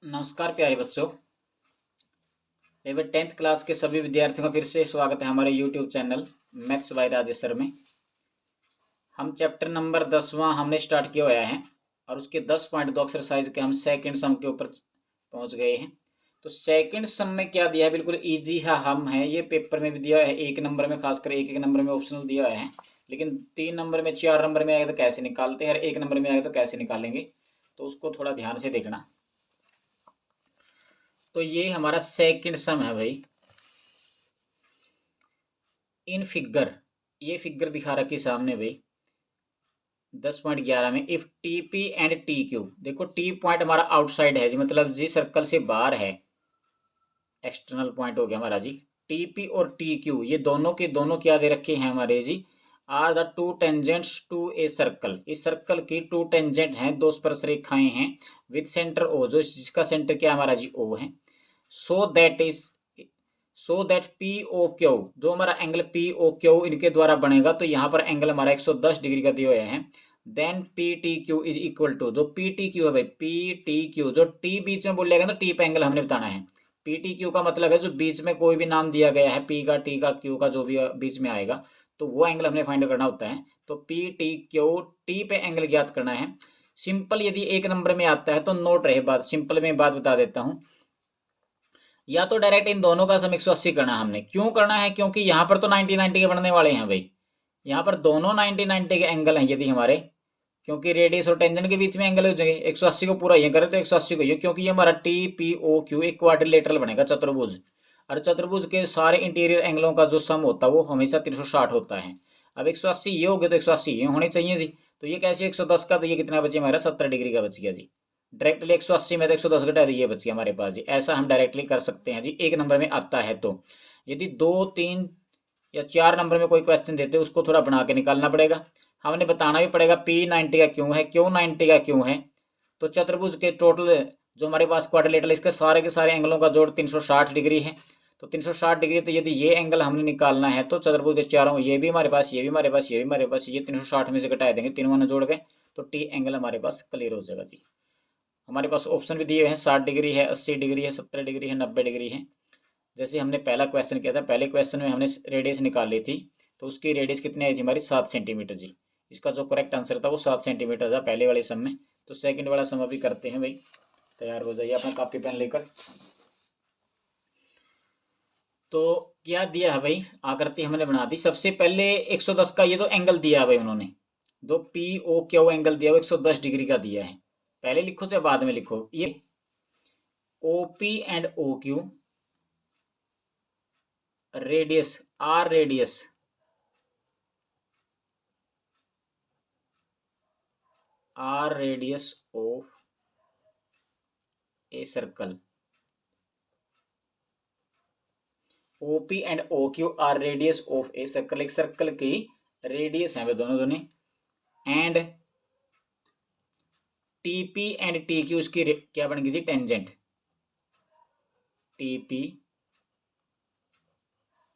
नमस्कार प्यारे बच्चों। एवं 10th क्लास के सभी विद्यार्थियों का फिर से स्वागत है हमारे YouTube channel maths by Rajesh sir में। हम चैप्टर नंबर 10वां हमने स्टार्ट किया हुआ है और उसके 10.2 एक्सरसाइज के हम सेकंड सम के ऊपर पहुंच गए हैं। तो सेकंड सम में क्या दिया है, बिल्कुल ईजी है। हम है ये पेपर में भी दिया है, एक नंबर में, खासकर एक नंबर में ऑप्शनल दिया है, लेकिन 3 नंबर में 4 नंबर में आएगा तो कैसे निकालते हैं और 1 नंबर में आएगा तो कैसे निकालेंगे, तो उसको थोड़ा ध्यान से देखना। तो ये हमारा सेकंड सम है भाई। इन फिगर, ये फिगर दिखा रखी सामने भाई 10.11 में। If T P and T Q, देखो टी पॉइंट हमारा आउटसाइड है जी, मतलब जी सर्कल से बाहर है, एक्सटर्नल पॉइंट हो गया हमारा जी। टी पी और टी क्यू ये दोनों के दोनों क्या दे रखे हैं हमारे जी, are the two tangents to a circle. इस सर्कल की टू टेंजेंट हैं, दो स्पर्श रेखाएं हैं, विद सेंटर ओ, जो जिसका सेंटर क्या हमारा जी ओ है। So that is, so that P O Q, जो हमारा एंगल पी ओ क्यू इनके द्वारा बनेगा, तो यहाँ पर एंगल हमारा 110 डिग्री का दिया हुआ है। Then P T Q is equal to, जो पी टी क्यू है भाई, पी टी क्यू, जो टी बीच में बोलेगा तो टी पे एंगल हमने बताना है। पी टी क्यू का मतलब है जो बीच में कोई भी नाम दिया गया है, पी का, टी का, क्यू का, जो भी बीच में आएगा तो वो एंगल हमने फाइंड करना होता है। तो पी टी क्यू, टी पे एंगल ज्ञात करना है। सिंपल, यदि एक नंबर में आता है तो नोट रहे बात, सिंपल में बात बता देता हूँ। या तो डायरेक्ट इन दोनों का सम 180 करना है हमने। क्यों करना है? क्योंकि यहाँ पर तो 90-90 के बनने वाले हैं भाई, यहाँ पर दोनों 90-90 के एंगल हैं यदि हमारे, क्योंकि रेडियस और टेंजेंट के बीच में एंगल हो जाएंगे। 180 को पूरा ये करें तो 180 को ये, क्योंकि ये हमारा टी पी ओ क्यू एक क्वाड्रिलेटरल बनेगा, चतुर्भुज। और चतुर्भुज के सारे इंटीरियर एंगलों का जो सम होता है वो हमेशा 360 होता है। अब 180 ये हो गया तो 180 ये होने चाहिए जी। तो ये कैसे 110 का, तो ये कितना बचे हमारा 70 डिग्री का बच गया जी। डायरेक्टली 180 में तो 110 घटा दिए बच गया हमारे पास जी। ऐसा हम डायरेक्टली कर सकते हैं जी, एक नंबर में आता है तो। यदि 2, 3 या 4 नंबर में कोई क्वेश्चन देते हैं उसको थोड़ा बना के निकालना पड़ेगा, हमने बताना भी पड़ेगा पी 90 का क्यों है, क्यों 90 का क्यों है। तो चतुर्भुज के टोटल जो हमारे पास क्वाड्रिलेटरल, इसके सारे के सारे एंगलों का जोड़ 360 डिग्री है। तो 360 डिग्री, तो यदि ये एंगल हमने निकालना है तो चतुर्भुज के चारों, ये भी हमारे पास, ये भी हमारे पास, ये भी हमारे पास, ये 360 में से घटा देंगे, तीनों ने जोड़ गए, तो टी एंगल हमारे पास क्लियर हो जाएगा जी। हमारे पास ऑप्शन भी दिए हुए हैं, 60 डिग्री है, 80 डिग्री है, 70 डिग्री है, 90 डिग्री है। जैसे हमने पहला क्वेश्चन किया था, पहले क्वेश्चन में हमने रेडियस निकाल ली थी, तो उसकी रेडियस कितनी आई थी हमारी, 7 सेंटीमीटर जी। इसका जो करेक्ट आंसर था वो 7 सेंटीमीटर था पहले वाले सम में। तो सेकंड वाला सम अभी करते हैं भाई, तैयार हो जाइए अपना कॉपी पेन लेकर। तो क्या दिया है भाई, आकृति हमने बना दी। सबसे पहले 110 का ये तो एंगल दिया है भाई उन्होंने, दो पी ओ क्यू एंगल दिया, वो 110 डिग्री का दिया है। पहले लिखो चाहे बाद में लिखो, ये O P and O Q, radius R, radius R, radius of a circle. OP and O Q are radius of a circle, एक सर्कल की रेडियस है वे दोनों दोनों। And TP and T Q, इसकी क्या बनेगी जी, tangent. TP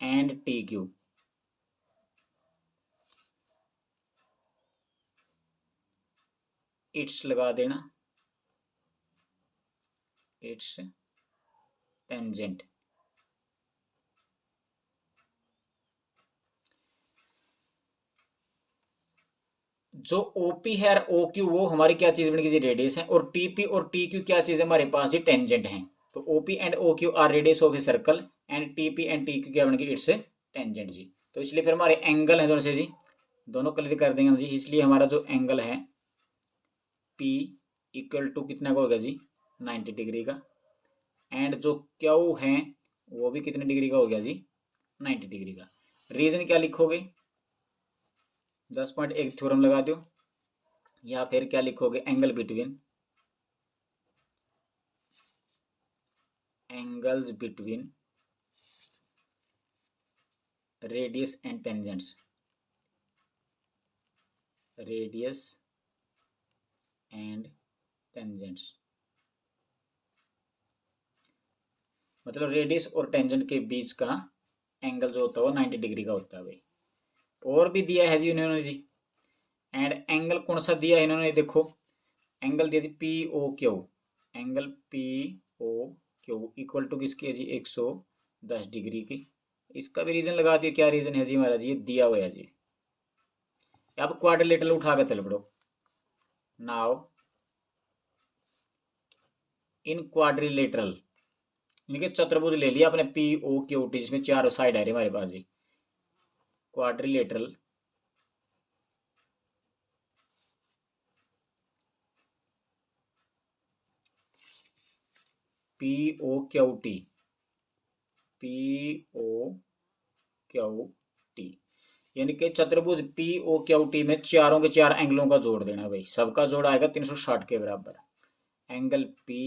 and T Q, it's लगा देना, इट्स टेंजेंट। जो ओपी है और ओ क्यू वो हमारी क्या चीज बनेगी जी, रेडियस है। और टीपी और टी क्यू क्या चीज है हमारे पास जी, टेंजेंट है। तो OP and O Q are radius of a circle, and TP and T Q क्या बनेगी, इट्स टेंजेंट जी। तो इसलिए फिर हमारे एंगल है दोनों से जी, दोनों क्लियर कर देंगे हम जी। इसलिए हमारा जो एंगल है P इक्वल टू कितना का होगा जी, 90 डिग्री का। एंड जो क्यू है वो भी कितने डिग्री का हो गया जी, 90 डिग्री का। रीजन क्या लिखोगे, 10.1 थ्योरम लगा दो, या फिर क्या लिखोगे, angle between, angles between radius and tangents, radius and tangents. मतलब रेडियस और टेंजेंट के बीच का एंगल जो होता है वो 90 डिग्री का होता है भाई। और भी दिया है जी उन्होंने जी। एंड एंगल कौन सा दिया है इन्होंने, देखो एंगल दिया जी P O Q, angle P O Q equal to किसकी है जी 110 डिग्री की। इसका भी रीजन लगा दिया, क्या रीजन है जी हमारा जी, ये दिया हुआ है जी। अब क्वाड्रिलेटरल उठा के चल पड़ो। नाउ इन क्वाड्रिलेटरल यानी चतुर्भुज ले लिया अपने पी ओ क्यू टी, जिसमें चारों साइड है हमारे पास जी। Quadrilateral P O Q T, P O Q T यानी कि चतुर्भुज पी ओ क्यू टी में चारों के चार एंगलों का जोड़ देना भाई। सबका जोड़ आएगा 360 के बराबर। एंगल पी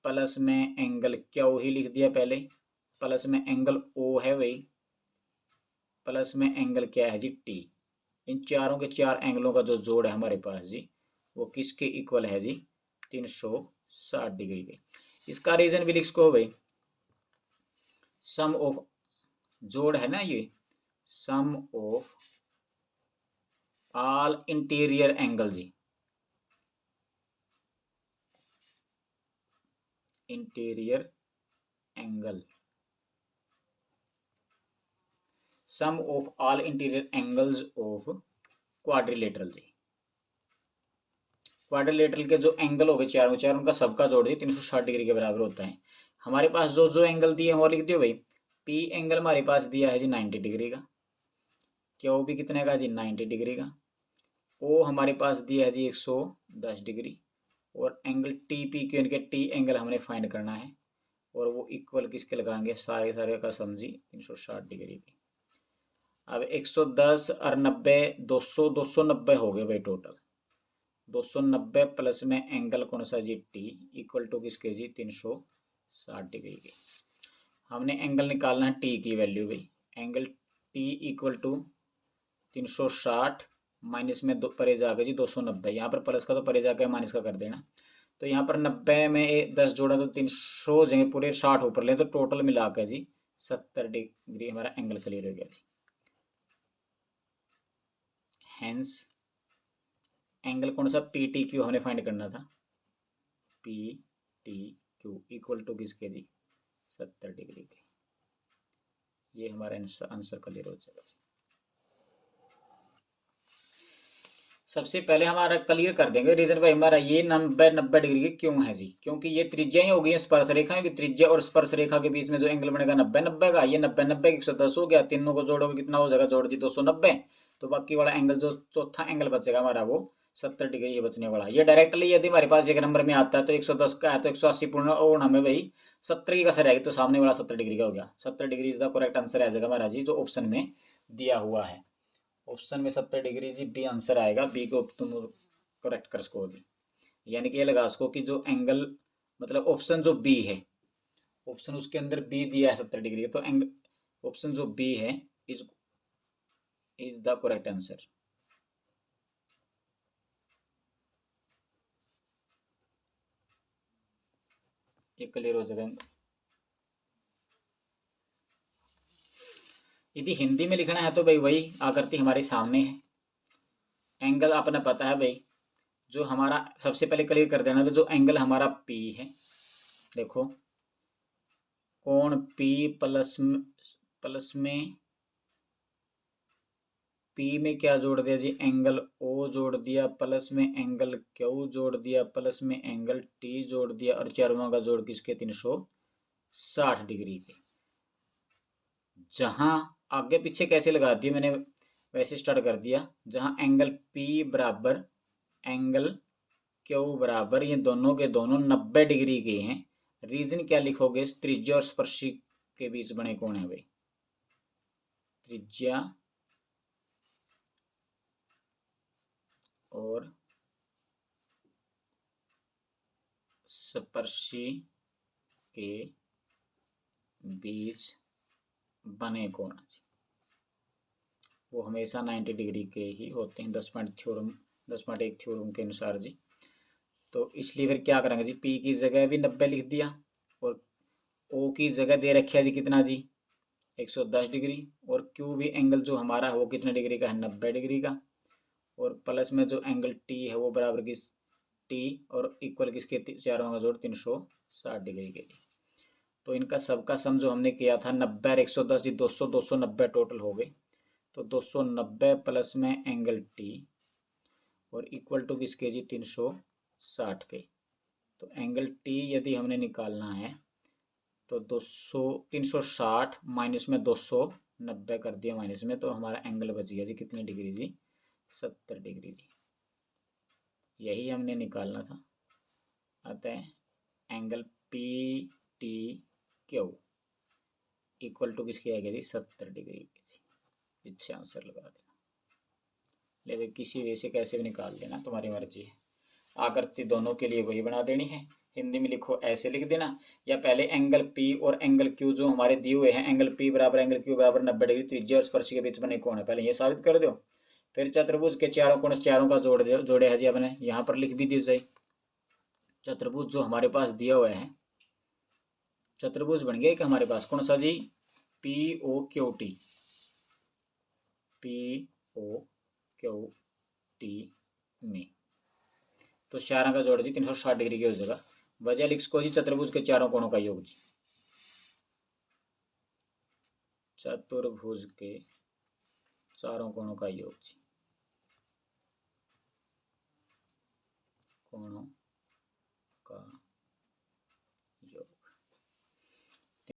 प्लस में एंगल क्यू ही लिख दिया पहले, प्लस में एंगल ओ है भाई, प्लस में एंगल क्या है जी टी। इन चारों के चार एंगलों का जो जोड़ है हमारे पास जी, वो किसके इक्वल है जी 360 डिग्री के। इसका रीजन भी लिख सको भाई, सम ऑफ जोड़ है ना ये, sum of all interior angle जी, interior angle, sum of all interior angles of quadrilateral जी। क्वाड्रिलेटरल के जो एंगल हो गए चारों चार, उनका सबका जोड़ दिए 360 डिग्री के बराबर होता है। हमारे पास जो जो एंगल दिए हैं वो लिख दियो भाई। पी एंगल हमारे पास दिया है जी 90 डिग्री का, क्यू भी कितने का जी 90 डिग्री का, ओ हमारे पास दिया है जी 110 डिग्री, और एंगल टी पी क्यू इनके टी एंगल हमने फाइंड करना है, और वो इक्वल किसके लगाएंगे, सारे सारे का समझी 360 डिग्री की। अब 110 और 90 200 290 हो गए भाई टोटल। 290 प्लस में एंगल कौन सा जी टी इक्वल टू किसके जी 360 डिग्री की। हमने एंगल निकालना है टी की वैल्यू भाई। Angle T equal to 360 minus में दो परे जाकर जी 290, यहाँ पर प्लस का तो परे जाकर माइनस का कर देना। तो यहाँ पर 90 में 10 जोड़ा तो 300 हो जाएंगे, पूरे 60 ऊपर ले तो टोटल मिलाकर जी 70 डिग्री हमारा एंगल क्लियर हो गया जी। हेंस एंगल कौन सा पी टी क्यू हमने फाइंड करना था, P T Q equal to किसके जी 70 डिग्री के। ये हमारा आंसर क्लियर हो जाएगा। सबसे पहले हमारा क्लियर कर देंगे रीजन भाई हमारा ये 90 डिग्री के क्यों है जी, क्योंकि ये त्रिज्या ही हो गई है स्पर्श रेखा की। त्रिज्या और स्पर्श रेखा के बीच में जो एंगल बनेगा 90 का, ये 90 110 हो गया, तीनों को जोड़ोगे कितना हो जाएगा, जोड़ दी 290। तो बाकी वाला एंगल जो चौथा एंगल बचेगा हमारा वो 70 डिग्री ये बचने वाला। ये डायरेक्टली यदि हमारे पास एक नंबर में आता है तो 110 का है तो 180 पूर्ण और हमें भाई 70 की कसर आएगी, तो सामने वाला 70 डिग्री का हो गया। 70 degree is the correct answer आ जाएगा हमारा जी, जो ऑप्शन में दिया हुआ है। ऑप्शन में 70 डिग्री जी बी आंसर आएगा। बी को तुम करेक्ट कर सको जी, यानी कि ये लगा सको कि जो एंगल मतलब ऑप्शन जो बी है, ऑप्शन उसके अंदर बी दिया है 70 डिग्री का, तो एंगल ऑप्शन जो बी है इज द करेक्ट आंसर। ये क्लियर हो जाएगा। यदि हिंदी में लिखना है तो भाई वही आकृति हमारे सामने है। एंगल आपने पता है भाई, जो हमारा सबसे पहले क्लियर कर देना, तो जो एंगल हमारा पी है, देखो कोण पी प्लस में पी में क्या जोड़ दिया जी, एंगल ओ जोड़ दिया, प्लस में एंगल क्यू जोड़ दिया, प्लस में एंगल टी जोड़ दिया, और चारों का जोड़ किसके 360 डिग्री के। जहां आगे पीछे कैसे लगा दिया मैंने वैसे स्टार्ट कर दिया। जहां एंगल पी बराबर एंगल क्यू बराबर, ये दोनों के दोनों 90 डिग्री के हैं। रीजन क्या लिखोगे, त्रिज्या और स्पर्शी के बीच बने कौन है भाई, त्रिज्या और स्पर्शी के बीच बने कोण वो हमेशा 90 डिग्री के ही होते हैं, 10.1 थ्योरम के अनुसार जी। तो इसलिए फिर क्या करेंगे जी, पी की जगह भी 90 लिख दिया, और ओ की जगह दे रखा है जी कितना जी 110 डिग्री, और क्यू भी एंगल जो हमारा है वो कितने डिग्री का है 90 डिग्री का, और प्लस में जो एंगल टी है वो बराबर किस टी और इक्वल किसके चारों का जोड़ 360 डिग्री के लिए। तो इनका सबका सम जो हमने किया था 90 और 110 जी 200 290 टोटल हो गए। तो 290 प्लस में एंगल टी और इक्वल टू किसके जी 360 के। तो एंगल टी यदि हमने निकालना है तो 360 माइनस में 290 कर दिया माइनस में, तो हमारा एंगल बच गया जी कितनी डिग्री जी 70 डिग्री जी। यही हमने निकालना था। अतः angle P T Q equal to किसके आ गया जी 70 डिग्री की जी। पीछे आंसर लगा देना, लेकिन किसी वे से कैसे भी निकाल देना, तुम्हारी मर्जी है। आकृति दोनों के लिए वही बना देनी है। हिंदी में लिखो ऐसे लिख देना, या पहले एंगल पी और एंगल क्यू जो हमारे दिए हुए हैं, एंगल पी बराबर एंगल क्यू बराबर 90 डिग्री, त्रिज्या और स्पर्श के बीच बने कोण है, पहले ये साबित कर दो। फिर चतुर्भुज के चारों कोण चारों का जोड़े है जी अपने यहाँ पर लिख भी दीजिए। चतुर्भुज जो हमारे पास दिया हुआ है, चतुर्भुज बन गया कि हमारे पास कौन सा जी P O Q T, P O Q T में तो चारों का जोड़ जी 360 डिग्री की हो जाएगा। वजह लिख को जी चतुर्भुज के चारों कोणों का योग जी, चतुर्भुज के चारों कोणों का योग जी, कोणों